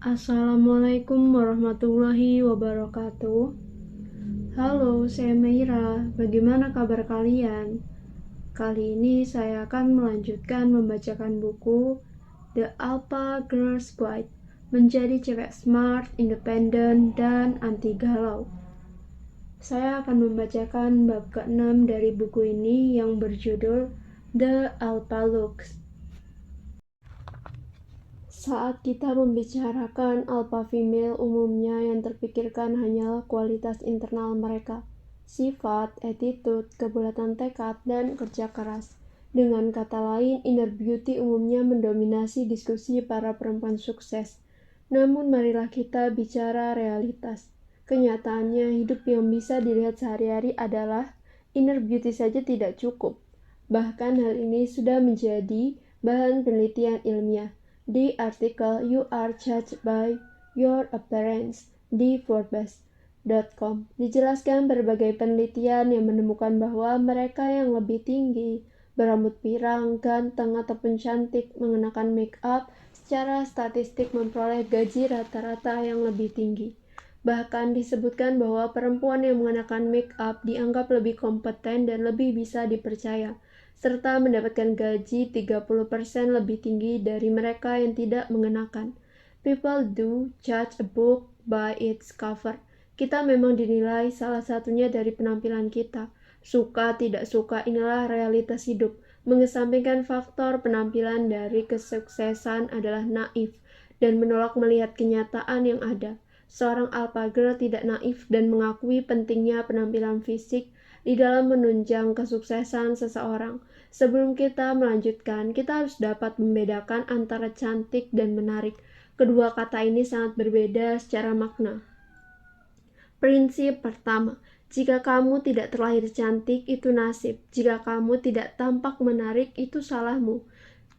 Assalamualaikum warahmatullahi wabarakatuh. Halo, saya Meira. Bagaimana kabar kalian? Kali ini saya akan melanjutkan membacakan buku The Alpha Girls Guide, menjadi cewek smart, independen, dan anti galau. Saya akan membacakan bab ke-6 dari buku ini yang berjudul The Alpha Looks. Saat kita membicarakan alpha female, umumnya yang terpikirkan hanyalah kualitas internal mereka, sifat, attitude, kebulatan tekad, dan kerja keras. Dengan kata lain, inner beauty umumnya mendominasi diskusi para perempuan sukses. Namun marilah kita bicara realitas. Kenyataannya, hidup yang bisa dilihat sehari-hari adalah inner beauty saja tidak cukup. Bahkan hal ini sudah menjadi bahan penelitian ilmiah. Di artikel You Are Judged by Your Appearance di Forbes.com dijelaskan berbagai penelitian yang menemukan bahwa mereka yang lebih tinggi, berambut pirang, ganteng ataupun cantik, mengenakan make up, secara statistik memperoleh gaji rata-rata yang lebih tinggi. Bahkan disebutkan bahwa perempuan yang mengenakan make up dianggap lebih kompeten dan lebih bisa dipercaya, serta mendapatkan gaji 30% lebih tinggi dari mereka yang tidak mengenakan. People do judge a book by its cover. Kita memang dinilai salah satunya dari penampilan kita. Suka tidak suka, inilah realitas hidup. Mengesampingkan faktor penampilan dari kesuksesan adalah naif dan menolak melihat kenyataan yang ada. Seorang alpha girl tidak naif dan mengakui pentingnya penampilan fisik di dalam menunjang kesuksesan seseorang. Sebelum kita melanjutkan, kita harus dapat membedakan antara cantik dan menarik. Kedua kata ini sangat berbeda secara makna. Prinsip pertama, jika kamu tidak terlahir cantik, itu nasib. Jika kamu tidak tampak menarik, itu salahmu.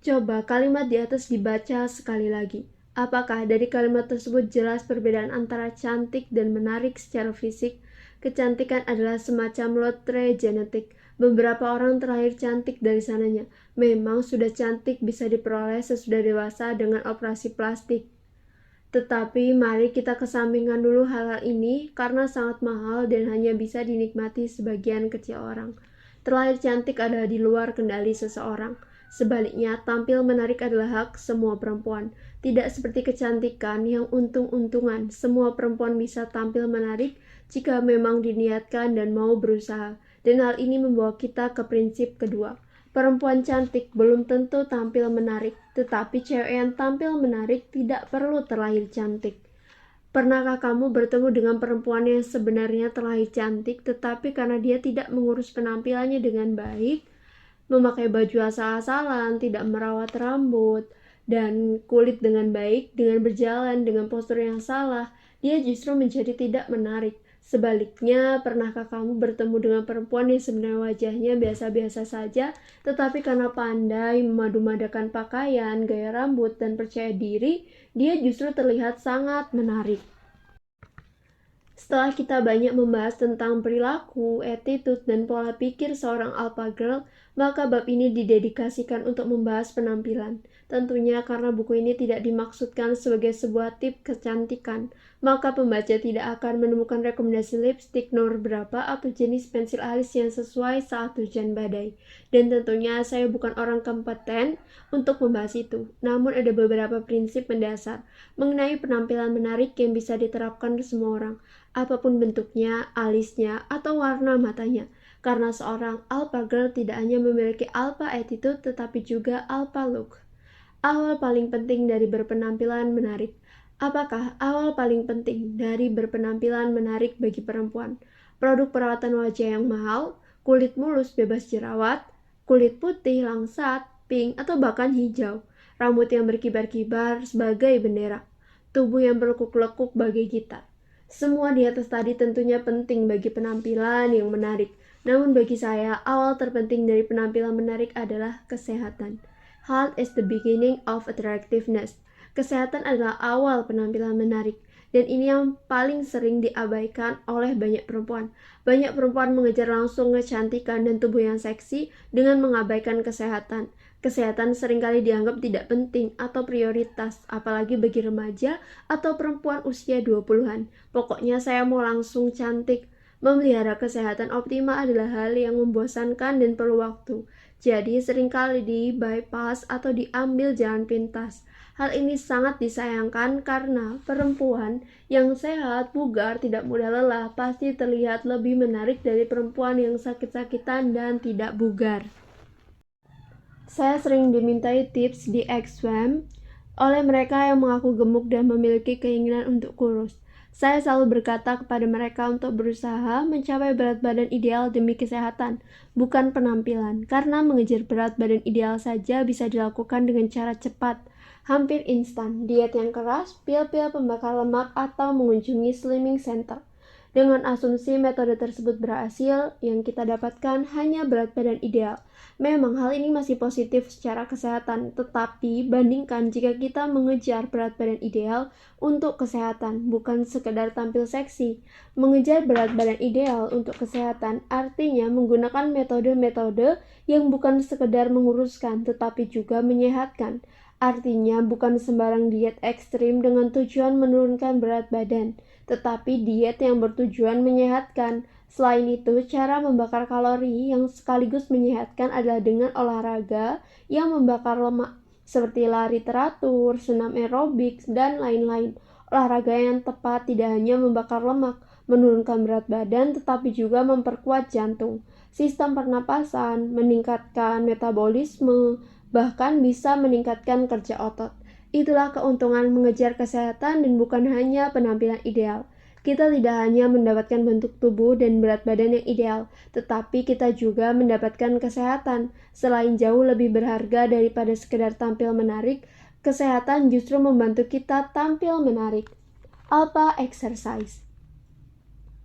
Coba kalimat di atas dibaca sekali lagi. Apakah dari kalimat tersebut jelas perbedaan antara cantik dan menarik secara fisik? Kecantikan adalah semacam lotre genetik. Beberapa orang terlahir cantik dari sananya. Memang sudah cantik bisa diperoleh sesudah dewasa dengan operasi plastik. Tetapi mari kita kesampingkan dulu hal-hal ini karena sangat mahal dan hanya bisa dinikmati sebagian kecil orang. Terlahir cantik adalah di luar kendali seseorang. Sebaliknya, tampil menarik adalah hak semua perempuan. Tidak seperti kecantikan yang untung-untungan. Semua perempuan bisa tampil menarik jika memang diniatkan dan mau berusaha. Dan hal ini membawa kita ke prinsip kedua. Perempuan cantik belum tentu tampil menarik, tetapi cewek yang tampil menarik tidak perlu terlahir cantik. Pernahkah kamu bertemu dengan perempuan yang sebenarnya terlahir cantik, tetapi karena dia tidak mengurus penampilannya dengan baik, memakai baju asal-asalan, tidak merawat rambut dan kulit dengan baik, dengan berjalan dengan postur yang salah, dia justru menjadi tidak menarik. Sebaliknya, pernahkah kamu bertemu dengan perempuan yang sebenarnya wajahnya biasa-biasa saja, tetapi karena pandai memadu-madakan pakaian, gaya rambut, dan percaya diri, dia justru terlihat sangat menarik. Setelah kita banyak membahas tentang perilaku, attitude, dan pola pikir seorang alpha girl, maka bab ini didedikasikan untuk membahas penampilan. Tentunya karena buku ini tidak dimaksudkan sebagai sebuah tip kecantikan, maka pembaca tidak akan menemukan rekomendasi lipstick nomor berapa atau jenis pensil alis yang sesuai saat hujan badai. Dan tentunya saya bukan orang kompeten untuk membahas itu. Namun ada beberapa prinsip mendasar mengenai penampilan menarik yang bisa diterapkan ke semua orang, apapun bentuknya, alisnya, atau warna matanya. Karena seorang alpha girl tidak hanya memiliki alpha attitude, tetapi juga alpha look. Awal paling penting dari berpenampilan menarik. Apakah awal paling penting dari berpenampilan menarik bagi perempuan? Produk perawatan wajah yang mahal, kulit mulus bebas jerawat, kulit putih, langsat, pink, atau bahkan hijau, rambut yang berkibar-kibar sebagai bendera, tubuh yang berlekuk-lekuk bagai gitar. Semua di atas tadi tentunya penting bagi penampilan yang menarik. Namun bagi saya, awal terpenting dari penampilan menarik adalah kesehatan. Health is the beginning of attractiveness. Kesehatan adalah awal penampilan menarik. Dan ini yang paling sering diabaikan oleh banyak perempuan. Banyak perempuan mengejar langsung kecantikan dan tubuh yang seksi dengan mengabaikan kesehatan. Kesehatan seringkali dianggap tidak penting atau prioritas, apalagi bagi remaja atau perempuan usia 20-an. Pokoknya saya mau langsung cantik. Memelihara kesehatan optimal adalah hal yang membosankan dan perlu waktu. Jadi seringkali di-bypass atau diambil jalan pintas. Hal ini sangat disayangkan karena perempuan yang sehat, bugar, tidak mudah lelah pasti terlihat lebih menarik dari perempuan yang sakit-sakitan dan tidak bugar. Saya sering dimintai tips di X-Swam oleh mereka yang mengaku gemuk dan memiliki keinginan untuk kurus. Saya selalu berkata kepada mereka untuk berusaha mencapai berat badan ideal demi kesehatan, bukan penampilan, karena mengejar berat badan ideal saja bisa dilakukan dengan cara cepat, hampir instan, diet yang keras, pil-pil pembakar lemak, atau mengunjungi slimming center. Dengan asumsi metode tersebut berhasil, yang kita dapatkan hanya berat badan ideal. Memang hal ini masih positif secara kesehatan, tetapi bandingkan jika kita mengejar berat badan ideal untuk kesehatan, bukan sekedar tampil seksi. Mengejar berat badan ideal untuk kesehatan artinya menggunakan metode-metode yang bukan sekedar menguruskan, tetapi juga menyehatkan. Artinya bukan sembarang diet ekstrim dengan tujuan menurunkan berat badan, tetapi diet yang bertujuan menyehatkan. Selain itu, cara membakar kalori yang sekaligus menyehatkan adalah dengan olahraga yang membakar lemak, seperti lari teratur, senam aerobik, dan lain-lain. Olahraga yang tepat tidak hanya membakar lemak, menurunkan berat badan, tetapi juga memperkuat jantung, sistem pernapasan, meningkatkan metabolisme, bahkan bisa meningkatkan kerja otot. Itulah keuntungan mengejar kesehatan dan bukan hanya penampilan ideal. Kita tidak hanya mendapatkan bentuk tubuh dan berat badan yang ideal, tetapi kita juga mendapatkan kesehatan. Selain jauh lebih berharga daripada sekedar tampil menarik, kesehatan justru membantu kita tampil menarik. Alpha Exercise.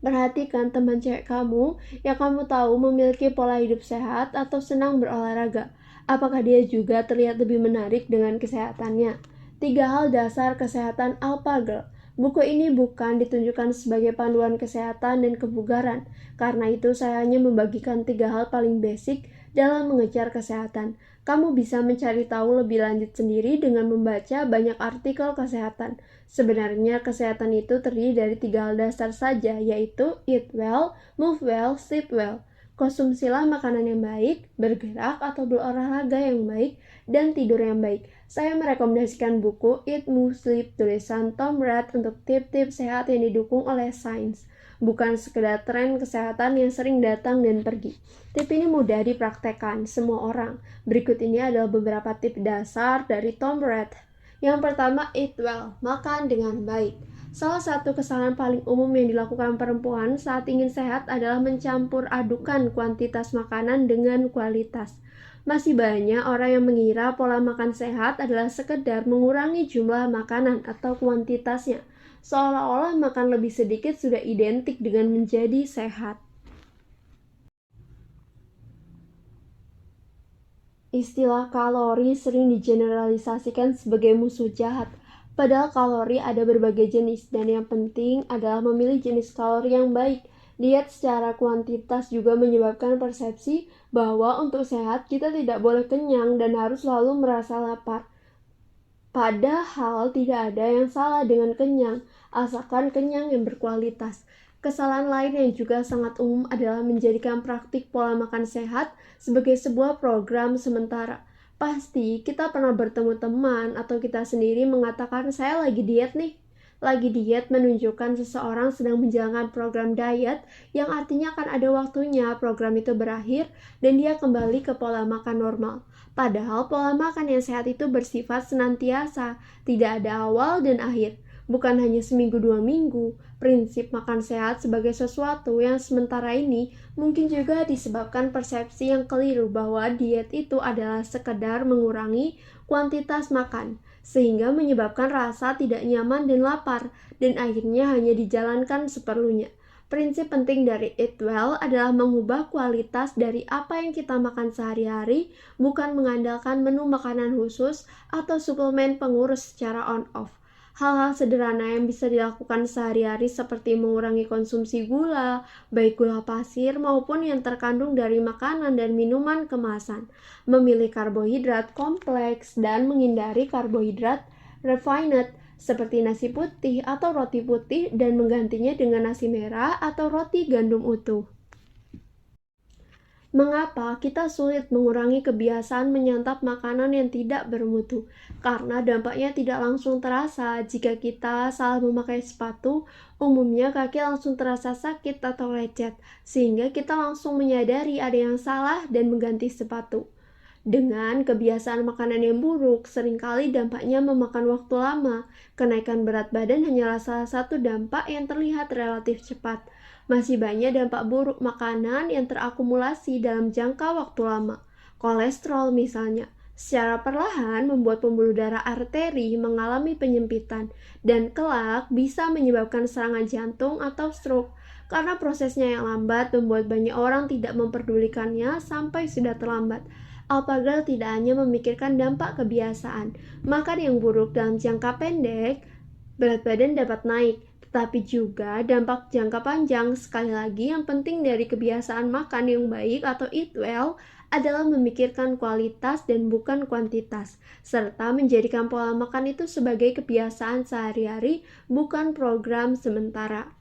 Perhatikan teman cewek kamu yang kamu tahu memiliki pola hidup sehat atau senang berolahraga. Apakah dia juga terlihat lebih menarik dengan kesehatannya? 3 hal dasar kesehatan Alpha Girl. Buku ini bukan ditunjukkan sebagai panduan kesehatan dan kebugaran. Karena itu saya hanya membagikan 3 hal paling basic dalam mengejar kesehatan. Kamu bisa mencari tahu lebih lanjut sendiri dengan membaca banyak artikel kesehatan. Sebenarnya kesehatan itu terdiri dari 3 hal dasar saja, yaitu eat well, move well, sleep well. Konsumsilah makanan yang baik, bergerak atau berolahraga yang baik, dan tidur yang baik. Saya merekomendasikan buku Eat, Move, Sleep tulisan Tom Rath untuk tips-tips sehat yang didukung oleh sains, bukan sekedar tren kesehatan yang sering datang dan pergi. Tips ini mudah dipraktekkan semua orang. Berikut ini adalah beberapa tips dasar dari Tom Rath. Yang pertama, eat well, makan dengan baik. Salah satu kesalahan paling umum yang dilakukan perempuan saat ingin sehat adalah mencampur adukan kuantitas makanan dengan kualitas. Masih banyak orang yang mengira pola makan sehat adalah sekedar mengurangi jumlah makanan atau kuantitasnya, seolah-olah makan lebih sedikit sudah identik dengan menjadi sehat. Istilah kalori sering digeneralisasikan sebagai musuh jahat. Padahal kalori ada berbagai jenis, dan yang penting adalah memilih jenis kalori yang baik. Diet secara kuantitas juga menyebabkan persepsi bahwa untuk sehat kita tidak boleh kenyang dan harus selalu merasa lapar. Padahal tidak ada yang salah dengan kenyang, asalkan kenyang yang berkualitas. Kesalahan lain yang juga sangat umum adalah menjadikan praktik pola makan sehat sebagai sebuah program sementara. Pasti kita pernah bertemu teman atau kita sendiri mengatakan saya lagi diet nih. Lagi diet menunjukkan seseorang sedang menjalankan program diet yang artinya akan ada waktunya program itu berakhir dan dia kembali ke pola makan normal. Padahal pola makan yang sehat itu bersifat senantiasa, tidak ada awal dan akhir. Bukan hanya seminggu 2 minggu, prinsip makan sehat sebagai sesuatu yang sementara ini mungkin juga disebabkan persepsi yang keliru bahwa diet itu adalah sekedar mengurangi kuantitas makan, sehingga menyebabkan rasa tidak nyaman dan lapar, dan akhirnya hanya dijalankan seperlunya. Prinsip penting dari Eat Well adalah mengubah kualitas dari apa yang kita makan sehari-hari, bukan mengandalkan menu makanan khusus atau suplemen pengurus secara on-off. Hal-hal sederhana yang bisa dilakukan sehari-hari seperti mengurangi konsumsi gula, baik gula pasir maupun yang terkandung dari makanan dan minuman kemasan, memilih karbohidrat kompleks, dan menghindari karbohidrat refined seperti nasi putih atau roti putih dan menggantinya dengan nasi merah atau roti gandum utuh. Mengapa kita sulit mengurangi kebiasaan menyantap makanan yang tidak bermutu? Karena dampaknya tidak langsung terasa. Jika kita salah memakai sepatu, umumnya kaki langsung terasa sakit atau lecet, sehingga kita langsung menyadari ada yang salah dan mengganti sepatu. Dengan kebiasaan makanan yang buruk, seringkali dampaknya memakan waktu lama. Kenaikan berat badan hanyalah salah satu dampak yang terlihat relatif cepat. Masih banyak dampak buruk makanan yang terakumulasi dalam jangka waktu lama. Kolesterol misalnya, secara perlahan membuat pembuluh darah arteri mengalami penyempitan dan kelak bisa menyebabkan serangan jantung atau stroke. Karena prosesnya yang lambat membuat banyak orang tidak memperdulikannya sampai sudah terlambat. Alpagal tidak hanya memikirkan dampak kebiasaan makan yang buruk dalam jangka pendek, berat badan dapat naik, tetapi juga dampak jangka panjang. Sekali lagi, yang penting dari kebiasaan makan yang baik atau eat well adalah memikirkan kualitas dan bukan kuantitas, serta menjadikan pola makan itu sebagai kebiasaan sehari-hari, bukan program sementara.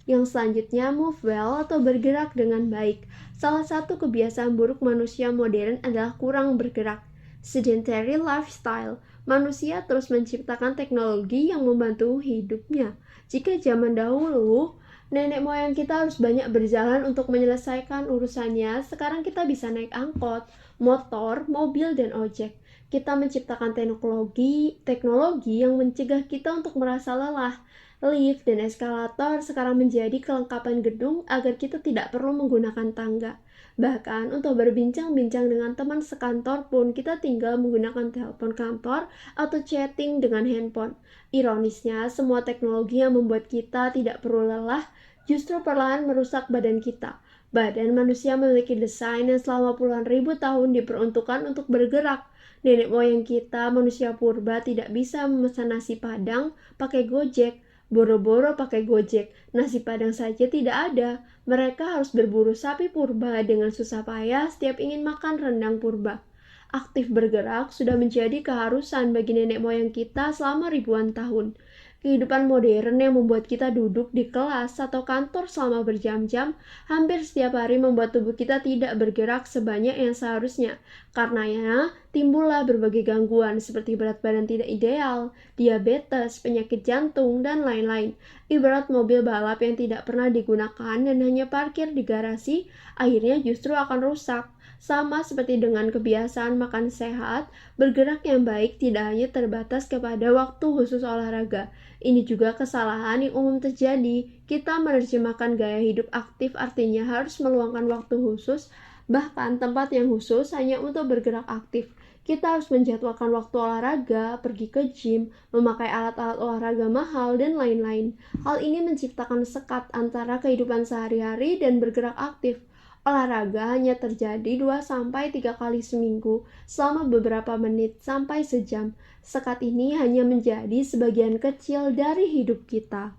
Yang selanjutnya, move well atau bergerak dengan baik. Salah satu kebiasaan buruk manusia modern adalah kurang bergerak. Sedentary lifestyle. Manusia terus menciptakan teknologi yang membantu hidupnya. Jika zaman dahulu, nenek moyang kita harus banyak berjalan untuk menyelesaikan urusannya, sekarang kita bisa naik angkot, motor, mobil, dan ojek. Kita menciptakan teknologi yang mencegah kita untuk merasa lelah. Lift dan eskalator sekarang menjadi kelengkapan gedung agar kita tidak perlu menggunakan tangga. Bahkan untuk berbincang-bincang dengan teman sekantor pun kita tinggal menggunakan telepon kantor atau chatting dengan handphone. Ironisnya, semua teknologi yang membuat kita tidak perlu lelah justru perlahan merusak badan kita. Badan manusia memiliki desain yang selama puluhan ribu tahun diperuntukkan untuk bergerak. Nenek moyang kita, manusia purba, tidak bisa memesan nasi padang pakai Gojek. Boro-boro pakai Gojek, nasi padang saja tidak ada. Mereka harus berburu sapi purba dengan susah payah setiap ingin makan rendang purba. Aktif bergerak sudah menjadi keharusan bagi nenek moyang kita selama ribuan tahun. Kehidupan modern yang membuat kita duduk di kelas atau kantor selama berjam-jam hampir setiap hari membuat tubuh kita tidak bergerak sebanyak yang seharusnya. Karenanya, timbullah berbagai gangguan seperti berat badan tidak ideal, diabetes, penyakit jantung, dan lain-lain. Ibarat mobil balap yang tidak pernah digunakan dan hanya parkir di garasi, akhirnya justru akan rusak. Sama seperti dengan kebiasaan makan sehat, bergerak yang baik tidak hanya terbatas kepada waktu khusus olahraga. Ini juga kesalahan yang umum terjadi. Kita menerjemahkan gaya hidup aktif artinya harus meluangkan waktu khusus, bahkan tempat yang khusus hanya untuk bergerak aktif. Kita harus menjadwalkan waktu olahraga, pergi ke gym, memakai alat-alat olahraga mahal, dan lain-lain. Hal ini menciptakan sekat antara kehidupan sehari-hari dan bergerak aktif. Olahraga hanya terjadi 2-3 kali seminggu selama beberapa menit sampai sejam. Sekat ini hanya menjadi sebagian kecil dari hidup kita.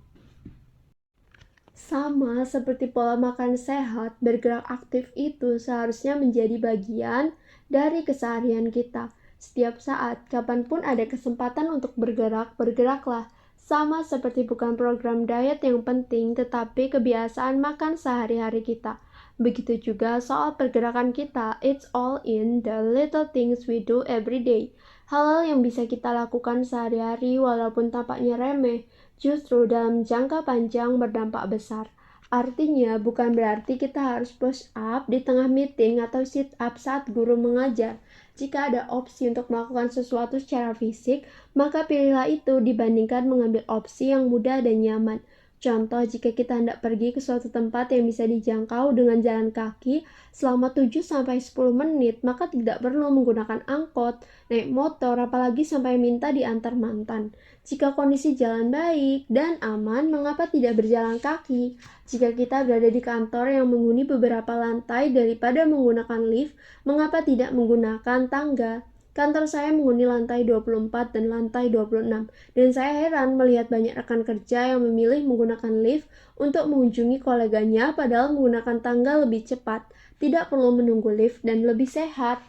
Sama seperti pola makan sehat, bergerak aktif itu seharusnya menjadi bagian dari keseharian kita. Setiap saat, kapanpun ada kesempatan untuk bergerak, bergeraklah. Sama seperti bukan program diet yang penting, tetapi kebiasaan makan sehari-hari kita. Begitu juga soal pergerakan kita, it's all in the little things we do every day. Hal-hal yang bisa kita lakukan sehari-hari walaupun tampaknya remeh, justru dalam jangka panjang berdampak besar. Artinya bukan berarti kita harus push up di tengah meeting atau sit up saat guru mengajar. Jika ada opsi untuk melakukan sesuatu secara fisik, maka pilihlah itu dibandingkan mengambil opsi yang mudah dan nyaman. Contoh, jika kita hendak pergi ke suatu tempat yang bisa dijangkau dengan jalan kaki selama 7-10 menit, maka tidak perlu menggunakan angkot, naik motor, apalagi sampai minta diantar mantan. Jika kondisi jalan baik dan aman, mengapa tidak berjalan kaki? Jika kita berada di kantor yang menghuni beberapa lantai daripada menggunakan lift, mengapa tidak menggunakan tangga? Kantor saya menghuni lantai 24 dan lantai 26, dan saya heran melihat banyak rekan kerja yang memilih menggunakan lift untuk mengunjungi koleganya padahal menggunakan tangga lebih cepat, tidak perlu menunggu lift dan lebih sehat.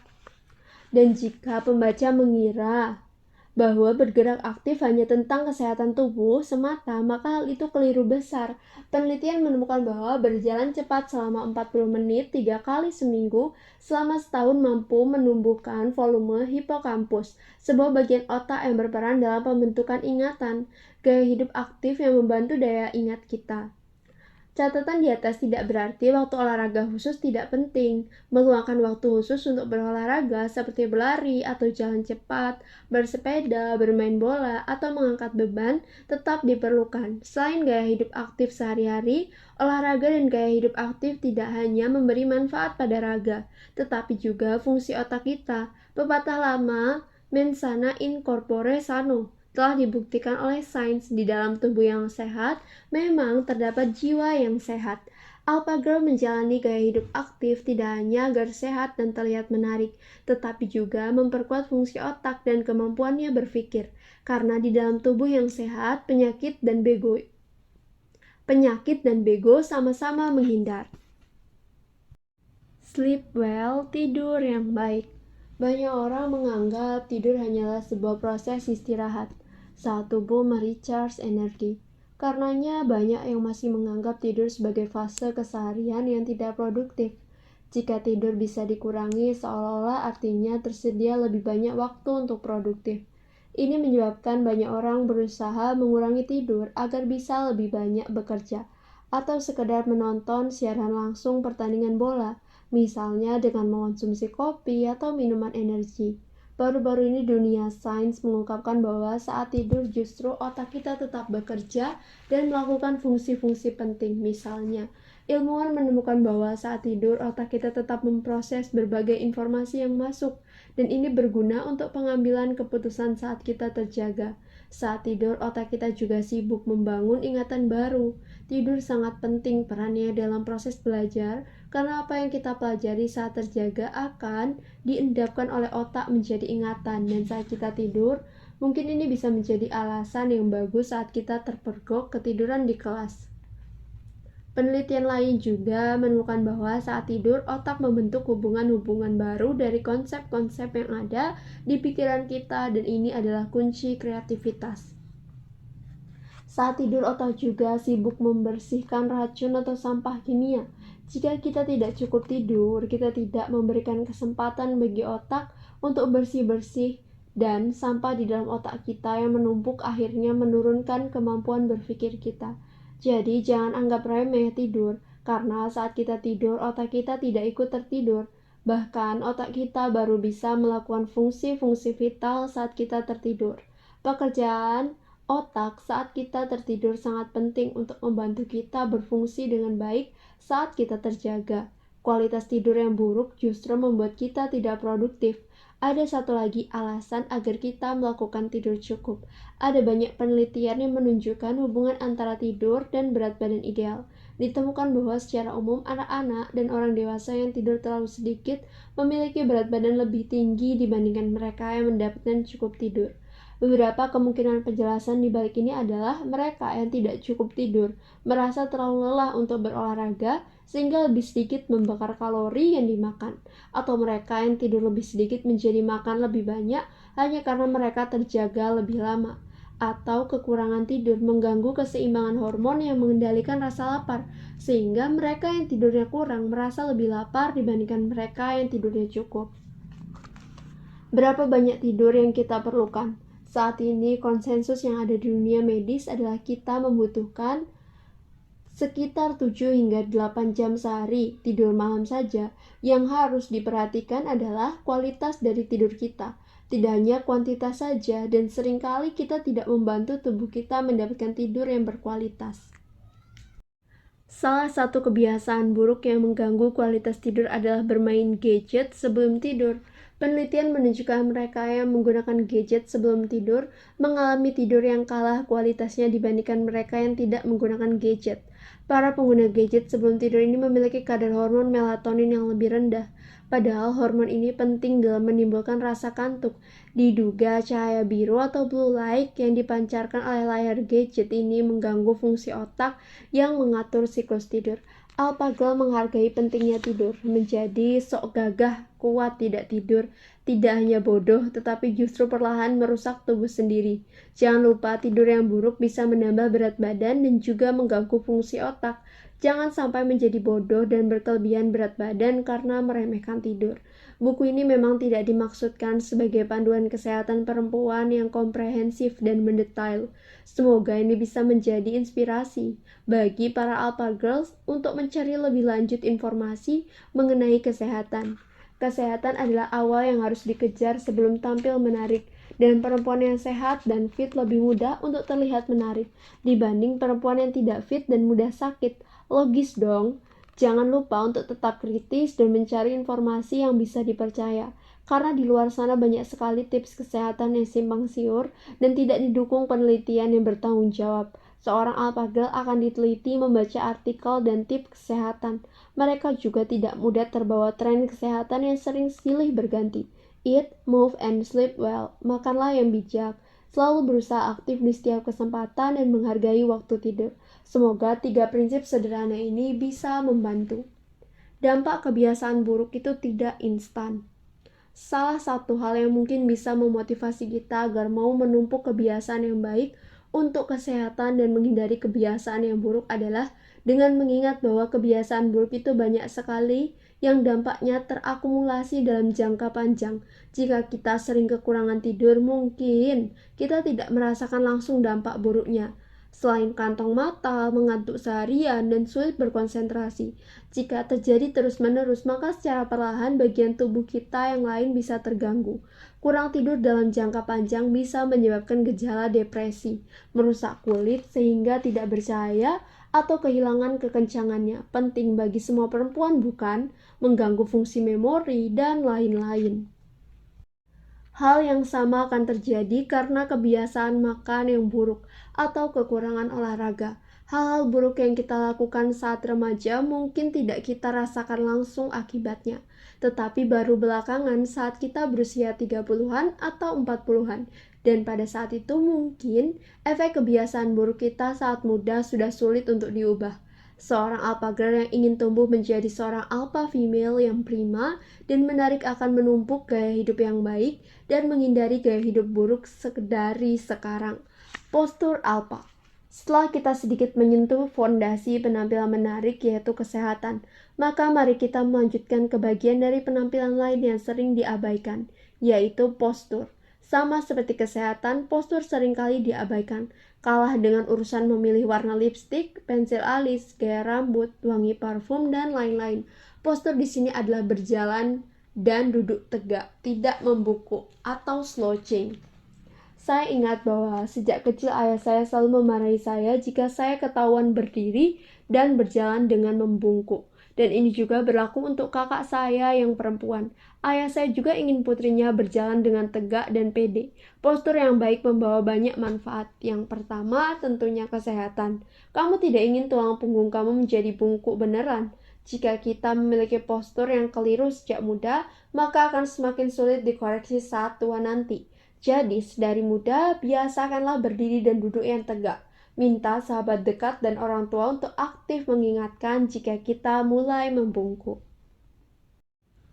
Dan jika pembaca mengira bahwa bergerak aktif hanya tentang kesehatan tubuh semata, maka hal itu keliru besar. Penelitian menemukan bahwa berjalan cepat selama 40 menit 3 kali seminggu selama setahun mampu menumbuhkan volume hipokampus, sebuah bagian otak yang berperan dalam pembentukan ingatan. Gaya hidup aktif yang membantu daya ingat kita. Catatan di atas tidak berarti waktu olahraga khusus tidak penting. Meluangkan waktu khusus untuk berolahraga seperti berlari atau jalan cepat, bersepeda, bermain bola, atau mengangkat beban tetap diperlukan. Selain gaya hidup aktif sehari-hari, olahraga dan gaya hidup aktif tidak hanya memberi manfaat pada raga, tetapi juga fungsi otak kita. Pepatah lama, mens sana in corpore sano, telah dibuktikan oleh sains di dalam tubuh yang sehat memang terdapat jiwa yang sehat. AlphaGirl menjalani gaya hidup aktif tidak hanya agar sehat dan terlihat menarik, tetapi juga memperkuat fungsi otak dan kemampuannya berpikir. Karena di dalam tubuh yang sehat, penyakit dan bego sama-sama menghindar. Sleep well, tidur yang baik. Banyak orang menganggap tidur hanyalah sebuah proses istirahat saat tubuh merecharge energi. Karenanya banyak yang masih menganggap tidur sebagai fase keseharian yang tidak produktif. Jika tidur bisa dikurangi, seolah-olah artinya tersedia lebih banyak waktu untuk produktif. Ini menyebabkan banyak orang berusaha mengurangi tidur agar bisa lebih banyak bekerja, atau sekedar menonton siaran langsung pertandingan bola, misalnya dengan mengonsumsi kopi atau minuman energi. Baru-baru ini dunia sains mengungkapkan bahwa saat tidur justru otak kita tetap bekerja dan melakukan fungsi-fungsi penting. Misalnya, ilmuwan menemukan bahwa saat tidur otak kita tetap memproses berbagai informasi yang masuk, dan ini berguna untuk pengambilan keputusan saat kita terjaga. Saat tidur, otak kita juga sibuk membangun ingatan baru. Tidur sangat penting perannya dalam proses belajar, karena apa yang kita pelajari saat terjaga akan diendapkan oleh otak menjadi ingatan, dan saat kita tidur, mungkin ini bisa menjadi alasan yang bagus saat kita terpergok ketiduran di kelas. Penelitian lain juga menemukan bahwa saat tidur, otak membentuk hubungan-hubungan baru dari konsep-konsep yang ada di pikiran kita, dan ini adalah kunci kreativitas. Saat tidur, otak juga sibuk membersihkan racun atau sampah kimia. Jika kita tidak cukup tidur, kita tidak memberikan kesempatan bagi otak untuk bersih-bersih, dan sampah di dalam otak kita yang menumpuk akhirnya menurunkan kemampuan berpikir kita. Jadi jangan anggap remeh tidur, karena saat kita tidur, otak kita tidak ikut tertidur. Bahkan otak kita baru bisa melakukan fungsi-fungsi vital saat kita tertidur. Pekerjaan otak saat kita tertidur sangat penting untuk membantu kita berfungsi dengan baik saat kita terjaga. Kualitas tidur yang buruk justru membuat kita tidak produktif. Ada satu lagi alasan agar kita melakukan tidur cukup. Ada banyak penelitian yang menunjukkan hubungan antara tidur dan berat badan ideal. Ditemukan bahwa secara umum anak-anak dan orang dewasa yang tidur terlalu sedikit memiliki berat badan lebih tinggi dibandingkan mereka yang mendapatkan cukup tidur. Beberapa kemungkinan penjelasan di balik ini adalah mereka yang tidak cukup tidur merasa terlalu lelah untuk berolahraga sehingga lebih sedikit membakar kalori yang dimakan, atau mereka yang tidur lebih sedikit menjadi makan lebih banyak hanya karena mereka terjaga lebih lama, atau kekurangan tidur mengganggu keseimbangan hormon yang mengendalikan rasa lapar sehingga mereka yang tidurnya kurang merasa lebih lapar dibandingkan mereka yang tidurnya cukup. Berapa banyak tidur yang kita perlukan? Saat ini konsensus yang ada di dunia medis adalah kita membutuhkan sekitar 7 hingga 8 jam sehari tidur malam saja. Yang harus diperhatikan adalah kualitas dari tidur kita, tidak hanya kuantitas saja, dan seringkali kita tidak membantu tubuh kita mendapatkan tidur yang berkualitas. Salah satu kebiasaan buruk yang mengganggu kualitas tidur adalah bermain gadget sebelum tidur. Penelitian menunjukkan mereka yang menggunakan gadget sebelum tidur mengalami tidur yang kalah kualitasnya dibandingkan mereka yang tidak menggunakan gadget. Para pengguna gadget sebelum tidur ini memiliki kadar hormon melatonin yang lebih rendah. Padahal hormon ini penting dalam menimbulkan rasa kantuk. Diduga cahaya biru atau blue light yang dipancarkan oleh layar gadget ini mengganggu fungsi otak yang mengatur siklus tidur. AlphaGirl menghargai pentingnya tidur, menjadi sok gagah kuat tidak tidur, tidak hanya bodoh, tetapi justru perlahan merusak tubuh sendiri. Jangan lupa tidur yang buruk bisa menambah berat badan dan juga mengganggu fungsi otak. Jangan sampai menjadi bodoh dan berkelebihan berat badan karena meremehkan tidur. Buku ini memang tidak dimaksudkan sebagai panduan kesehatan perempuan yang komprehensif dan mendetail. Semoga ini bisa menjadi inspirasi bagi para Alpha Girls untuk mencari lebih lanjut informasi mengenai kesehatan. Kesehatan adalah awal yang harus dikejar sebelum tampil menarik, dan perempuan yang sehat dan fit lebih mudah untuk terlihat menarik dibanding perempuan yang tidak fit dan mudah sakit. Logis dong. Jangan lupa untuk tetap kritis dan mencari informasi yang bisa dipercaya, karena di luar sana banyak sekali tips kesehatan yang simpang siur dan tidak didukung penelitian yang bertanggung jawab. Seorang alpha girl akan diteliti membaca artikel dan tips kesehatan. Mereka juga tidak mudah terbawa tren kesehatan yang sering silih berganti. Eat, move, and sleep well. Makanlah yang bijak. Selalu berusaha aktif di setiap kesempatan dan menghargai waktu tidur. Semoga 3 prinsip sederhana ini bisa membantu. Dampak kebiasaan buruk itu tidak instan. Salah satu hal yang mungkin bisa memotivasi kita agar mau menumpuk kebiasaan yang baik untuk kesehatan dan menghindari kebiasaan yang buruk adalah dengan mengingat bahwa kebiasaan buruk itu banyak sekali yang dampaknya terakumulasi dalam jangka panjang. Jika kita sering kekurangan tidur, mungkin kita tidak merasakan langsung dampak buruknya. Selain kantong mata, mengantuk seharian, dan sulit berkonsentrasi. Jika terjadi terus-menerus, maka secara perlahan bagian tubuh kita yang lain bisa terganggu. Kurang tidur dalam jangka panjang bisa menyebabkan gejala depresi, merusak kulit sehingga tidak bercahaya, atau kehilangan kekencangannya. Penting bagi semua perempuan, bukan? Mengganggu fungsi memori, dan lain-lain. Hal yang sama akan terjadi karena kebiasaan makan yang buruk atau kekurangan olahraga. Hal-hal buruk yang kita lakukan saat remaja mungkin tidak kita rasakan langsung akibatnya, tetapi baru belakangan saat kita berusia 30-an atau 40-an. Dan pada saat itu mungkin efek kebiasaan buruk kita saat muda sudah sulit untuk diubah. Seorang alpha girl yang ingin tumbuh menjadi seorang alpha female yang prima dan menarik akan menumpuk gaya hidup yang baik dan menghindari gaya hidup buruk dari sekarang. Postur alpha. Setelah kita sedikit menyentuh fondasi penampilan menarik yaitu kesehatan, maka mari kita melanjutkan ke bagian dari penampilan lain yang sering diabaikan, yaitu postur. Sama seperti kesehatan, postur seringkali diabaikan, kalah dengan urusan memilih warna lipstik, pensil alis, gaya rambut, wangi parfum, dan lain-lain. Postur di sini adalah berjalan dan duduk tegak, tidak membungkuk atau slouching. Saya ingat bahwa sejak kecil ayah saya selalu memarahi saya jika saya ketahuan berdiri dan berjalan dengan membungkuk. Dan ini juga berlaku untuk kakak saya yang perempuan. Ayah saya juga ingin putrinya berjalan dengan tegak dan pede. Postur yang baik membawa banyak manfaat. Yang pertama tentunya kesehatan. Kamu tidak ingin tulang punggung kamu menjadi bungkuk beneran. Jika kita memiliki postur yang keliru sejak muda, maka akan semakin sulit dikoreksi saat tua nanti. Jadi, sedari muda, biasakanlah berdiri dan duduk yang tegak. Minta sahabat dekat dan orang tua untuk aktif mengingatkan jika kita mulai membungkuk.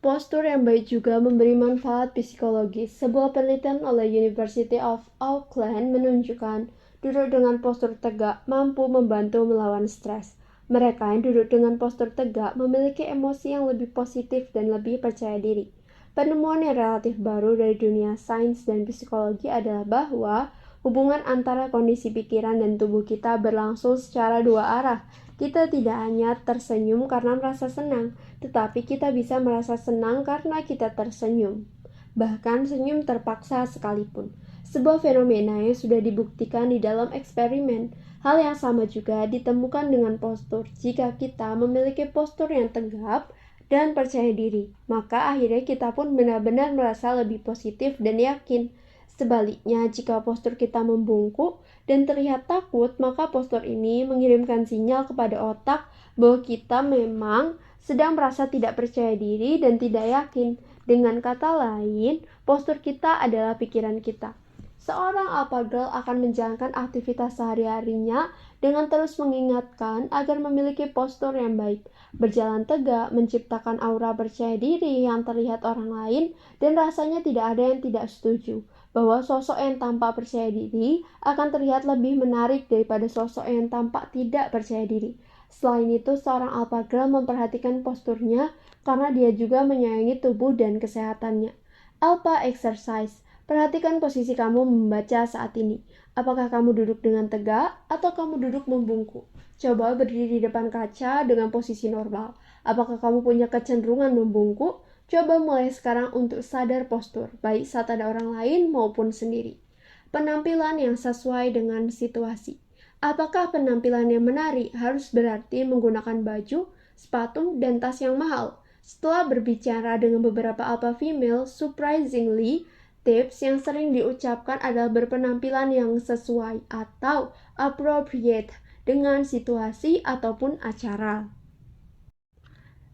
Postur yang baik juga memberi manfaat psikologis. Sebuah penelitian oleh University of Auckland menunjukkan duduk dengan postur tegak mampu membantu melawan stres. Mereka yang duduk dengan postur tegak memiliki emosi yang lebih positif dan lebih percaya diri. Penemuan yang relatif baru dari dunia sains dan psikologi adalah bahwa hubungan antara kondisi pikiran dan tubuh kita berlangsung secara dua arah. Kita tidak hanya tersenyum karena merasa senang, tetapi kita bisa merasa senang karena kita tersenyum. Bahkan senyum terpaksa sekalipun. Sebuah fenomena yang sudah dibuktikan di dalam eksperimen. Hal yang sama juga ditemukan dengan postur. Jika kita memiliki postur yang tegap dan percaya diri, maka akhirnya kita pun benar-benar merasa lebih positif dan yakin. Sebaliknya, jika postur kita membungkuk dan terlihat takut, maka postur ini mengirimkan sinyal kepada otak bahwa kita memang sedang merasa tidak percaya diri dan tidak yakin. Dengan kata lain, postur kita adalah pikiran kita. Seorang alpha girl akan menjalankan aktivitas sehari-harinya dengan terus mengingatkan agar memiliki postur yang baik, berjalan tegak, menciptakan aura percaya diri yang terlihat orang lain, dan rasanya tidak ada yang tidak setuju bahwa sosok yang tampak percaya diri akan terlihat lebih menarik daripada sosok yang tampak tidak percaya diri. Selain itu, seorang alpha girl memperhatikan posturnya karena dia juga menyayangi tubuh dan kesehatannya. Alpha exercise. Perhatikan posisi kamu membaca saat ini. Apakah kamu duduk dengan tegak atau kamu duduk membungkuk? Coba berdiri di depan kaca dengan posisi normal. Apakah kamu punya kecenderungan membungkuk? Coba mulai sekarang untuk sadar postur, baik saat ada orang lain maupun sendiri. Penampilan yang sesuai dengan situasi. Apakah penampilan yang menarik harus berarti menggunakan baju, sepatu, dan tas yang mahal? Setelah berbicara dengan beberapa alpha female, surprisingly, tips yang sering diucapkan adalah berpenampilan yang sesuai atau appropriate dengan situasi ataupun acara.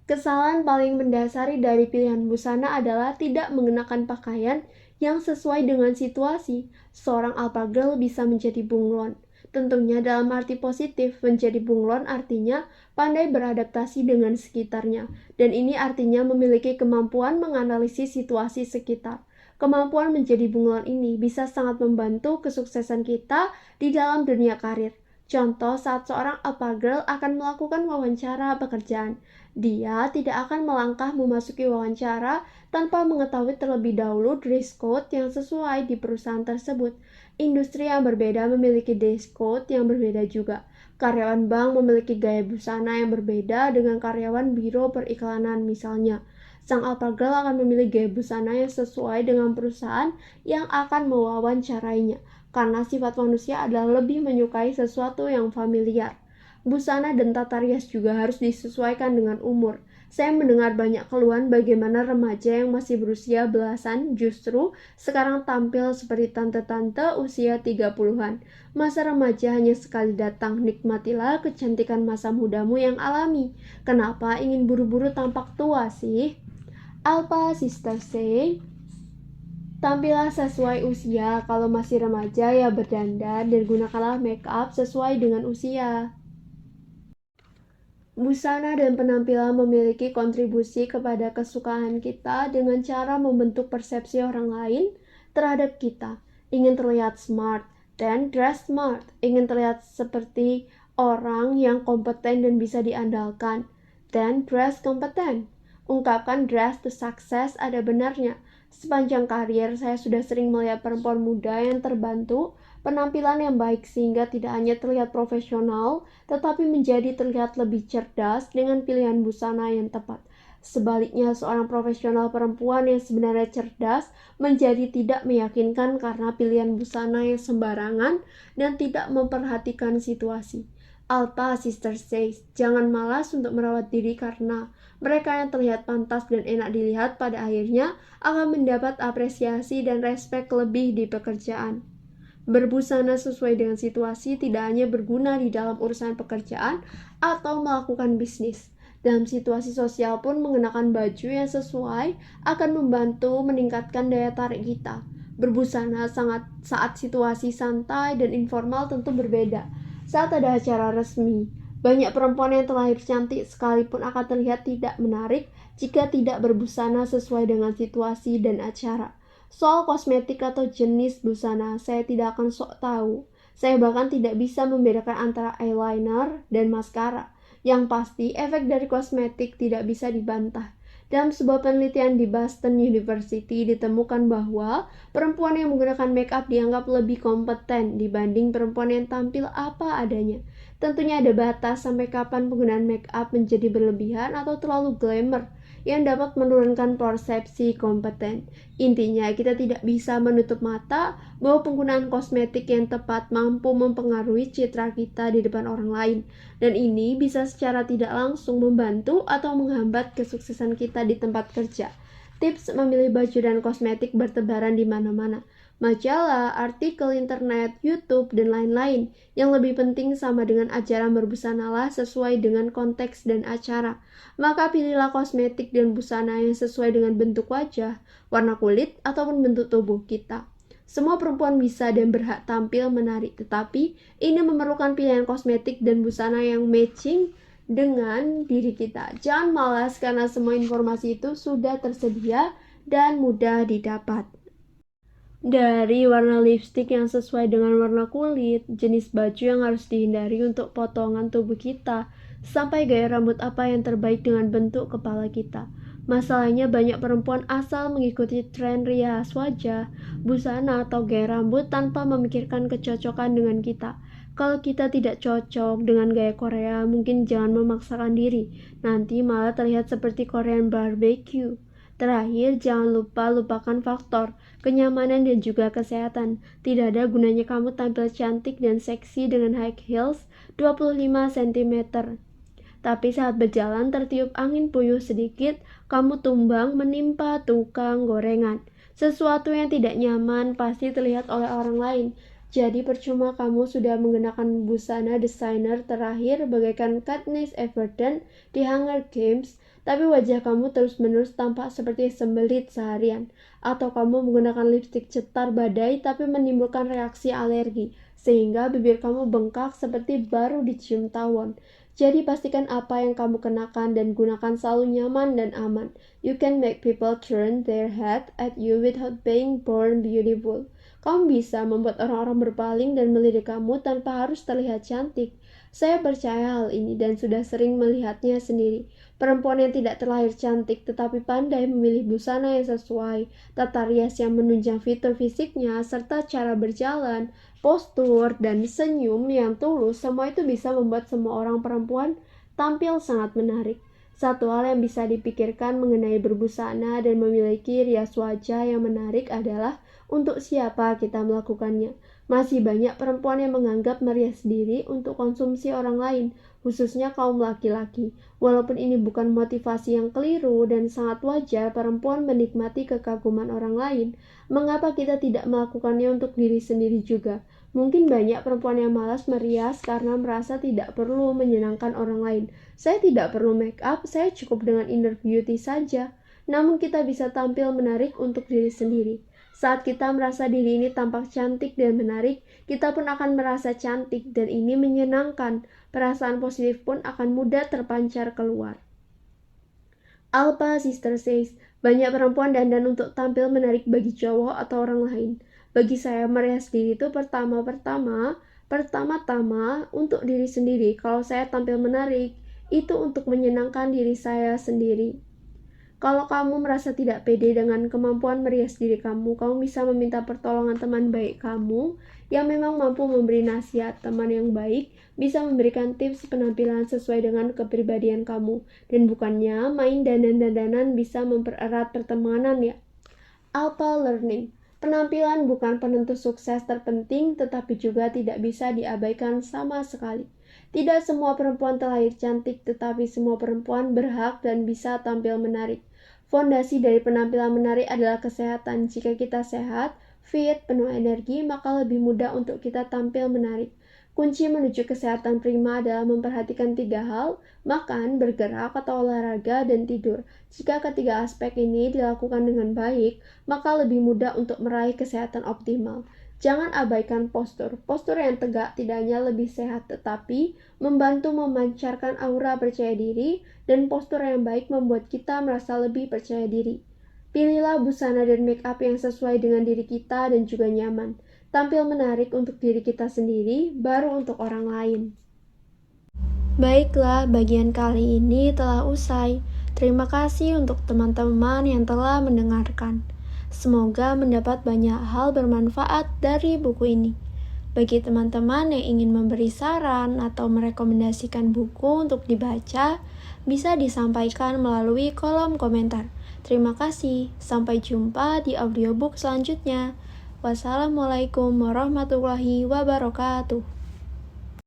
Kesalahan paling mendasari dari pilihan busana adalah tidak mengenakan pakaian yang sesuai dengan situasi. Seorang alpha girl bisa menjadi bunglon. Tentunya dalam arti positif, menjadi bunglon artinya pandai beradaptasi dengan sekitarnya. Dan ini artinya memiliki kemampuan menganalisis situasi sekitar. Kemampuan menjadi bunglon ini bisa sangat membantu kesuksesan kita di dalam dunia karir. Contoh saat seorang alpha girl akan melakukan wawancara pekerjaan. Dia tidak akan melangkah memasuki wawancara tanpa mengetahui terlebih dahulu dress code yang sesuai di perusahaan tersebut. Industri yang berbeda memiliki dress code yang berbeda juga. Karyawan bank memiliki gaya busana yang berbeda dengan karyawan biro periklanan misalnya. Sang alpha girl akan memilih gaya busana yang sesuai dengan perusahaan yang akan mewawancarainya, karena sifat manusia adalah lebih menyukai sesuatu yang familiar. Busana dan tata rias juga harus disesuaikan dengan umur. Saya mendengar banyak keluhan bagaimana remaja yang masih berusia belasan justru sekarang tampil seperti tante-tante usia 30-an. Masa remaja hanya sekali datang, nikmatilah kecantikan masa mudamu yang alami. Kenapa ingin buru-buru tampak tua sih? Alpha sister say, tampillah sesuai usia. Kalau masih remaja ya berdandan dan gunakanlah make up sesuai dengan usia. Busana dan penampilan memiliki kontribusi kepada kesukaan kita dengan cara membentuk persepsi orang lain terhadap kita. Ingin terlihat smart, then dress smart. Ingin terlihat seperti orang yang kompeten dan bisa diandalkan, then dress kompeten. Ungkapkan dress to success ada benarnya. Sepanjang karir, saya sudah sering melihat perempuan muda yang terbantu penampilan yang baik sehingga tidak hanya terlihat profesional, tetapi menjadi terlihat lebih cerdas dengan pilihan busana yang tepat. Sebaliknya, seorang profesional perempuan yang sebenarnya cerdas menjadi tidak meyakinkan karena pilihan busana yang sembarangan dan tidak memperhatikan situasi. Alpha sister says, jangan malas untuk merawat diri karena mereka yang terlihat pantas dan enak dilihat pada akhirnya akan mendapat apresiasi dan respek lebih di pekerjaan. Berbusana sesuai dengan situasi tidak hanya berguna di dalam urusan pekerjaan atau melakukan bisnis. Dalam situasi sosial pun mengenakan baju yang sesuai akan membantu meningkatkan daya tarik kita. Berbusana saat situasi santai dan informal tentu berbeda. Saat ada acara resmi, banyak perempuan yang terlahir cantik sekalipun akan terlihat tidak menarik jika tidak berbusana sesuai dengan situasi dan acara. Soal kosmetik atau jenis busana, saya tidak akan sok tahu. Saya bahkan tidak bisa membedakan antara eyeliner dan maskara. Yang pasti, efek dari kosmetik tidak bisa dibantah. Dalam sebuah penelitian di Boston University ditemukan bahwa perempuan yang menggunakan make up dianggap lebih kompeten dibanding perempuan yang tampil apa adanya. Tentunya ada batas sampai kapan penggunaan make up menjadi berlebihan atau terlalu glamour yang dapat menurunkan persepsi kompeten. Intinya, kita tidak bisa menutup mata bahwa penggunaan kosmetik yang tepat mampu mempengaruhi citra kita di depan orang lain, dan ini bisa secara tidak langsung membantu atau menghambat kesuksesan kita di tempat kerja. Tips memilih baju dan kosmetik bertebaran di mana-mana. majalah, artikel internet, YouTube, dan lain-lain. Yang lebih penting sama dengan ajaran berbusanalah sesuai dengan konteks dan acara. Maka pilihlah kosmetik dan busana yang sesuai dengan bentuk wajah, warna kulit, ataupun bentuk tubuh kita. Semua perempuan bisa dan berhak tampil menarik, tetapi ini memerlukan pilihan kosmetik dan busana yang matching dengan diri kita. Jangan malas karena semua informasi itu sudah tersedia dan mudah didapat. Dari warna lipstik yang sesuai dengan warna kulit, jenis baju yang harus dihindari untuk potongan tubuh kita, sampai gaya rambut apa yang terbaik dengan bentuk kepala kita. Masalahnya banyak perempuan asal mengikuti tren rias wajah, busana, atau gaya rambut tanpa memikirkan kecocokan dengan kita. Kalau kita tidak cocok dengan gaya Korea, mungkin jangan memaksakan diri. Nanti malah terlihat seperti Korean barbecue. Terakhir, jangan lupakan faktor kenyamanan dan juga kesehatan. Tidak ada gunanya kamu tampil cantik dan seksi dengan high heels 25 cm. Tapi saat berjalan tertiup angin puyuh sedikit, kamu tumbang menimpa tukang gorengan. Sesuatu yang tidak nyaman pasti terlihat oleh orang lain. Jadi percuma kamu sudah menggunakan busana desainer terakhir bagaikan Katniss Everdeen di Hunger Games, tapi wajah kamu terus-menerus tampak seperti sembelit seharian. Atau kamu menggunakan lipstik cetar badai tapi menimbulkan reaksi alergi, sehingga bibir kamu bengkak seperti baru dicium tawon. Jadi pastikan apa yang kamu kenakan dan gunakan selalu nyaman dan aman. You can make people turn their head at you without being born beautiful. Kamu bisa membuat orang-orang berpaling dan melirik kamu tanpa harus terlihat cantik. Saya percaya hal ini dan sudah sering melihatnya sendiri. Perempuan yang tidak terlahir cantik tetapi pandai memilih busana yang sesuai, tata rias yang menunjang fitur fisiknya, serta cara berjalan, postur, dan senyum yang tulus, semua itu bisa membuat semua orang perempuan tampil sangat menarik. Satu hal yang bisa dipikirkan mengenai berbusana dan memiliki rias wajah yang menarik adalah untuk siapa kita melakukannya. Masih banyak perempuan yang menganggap merias diri untuk konsumsi orang lain, khususnya kaum laki-laki. Walaupun ini bukan motivasi yang keliru dan sangat wajar perempuan menikmati kekaguman orang lain, mengapa kita tidak melakukannya untuk diri sendiri juga? Mungkin banyak perempuan yang malas merias karena merasa tidak perlu menyenangkan orang lain. Saya tidak perlu make up, saya cukup dengan inner beauty saja. Namun kita bisa tampil menarik untuk diri sendiri. Saat kita merasa diri ini tampak cantik dan menarik, kita pun akan merasa cantik dan ini menyenangkan. Perasaan positif pun akan mudah terpancar keluar. Alpha Sister says, banyak perempuan dandan untuk tampil menarik bagi cowok atau orang lain. Bagi saya merias diri itu pertama-tama untuk diri sendiri. Kalau saya tampil menarik, itu untuk menyenangkan diri saya sendiri. Kalau kamu merasa tidak pede dengan kemampuan merias diri kamu, kamu bisa meminta pertolongan teman baik kamu yang memang mampu memberi nasihat. Teman yang baik bisa memberikan tips penampilan sesuai dengan kepribadian kamu, dan bukannya main dandan-dandanan bisa mempererat pertemanan ya. Alpha Learning, penampilan bukan penentu sukses terpenting, tetapi juga tidak bisa diabaikan sama sekali. Tidak semua perempuan terlahir cantik, tetapi semua perempuan berhak dan bisa tampil menarik. Fondasi dari penampilan menarik adalah kesehatan. Jika kita sehat, fit, penuh energi, maka lebih mudah untuk kita tampil menarik. Kunci menuju kesehatan prima adalah memperhatikan 3 hal, makan, bergerak, atau olahraga, dan tidur. Jika ketiga aspek ini dilakukan dengan baik, maka lebih mudah untuk meraih kesehatan optimal. Jangan abaikan postur. Postur yang tegak tidak hanya lebih sehat, tetapi membantu memancarkan aura percaya diri, dan postur yang baik membuat kita merasa lebih percaya diri. Pilihlah busana dan make up yang sesuai dengan diri kita dan juga nyaman. Tampil menarik untuk diri kita sendiri, baru untuk orang lain. Baiklah, bagian kali ini telah usai. Terima kasih untuk teman-teman yang telah mendengarkan. Semoga mendapat banyak hal bermanfaat dari buku ini. Bagi teman-teman yang ingin memberi saran atau merekomendasikan buku untuk dibaca, bisa disampaikan melalui kolom komentar. Terima kasih. Sampai jumpa di audiobook selanjutnya. Wassalamualaikum warahmatullahi wabarakatuh.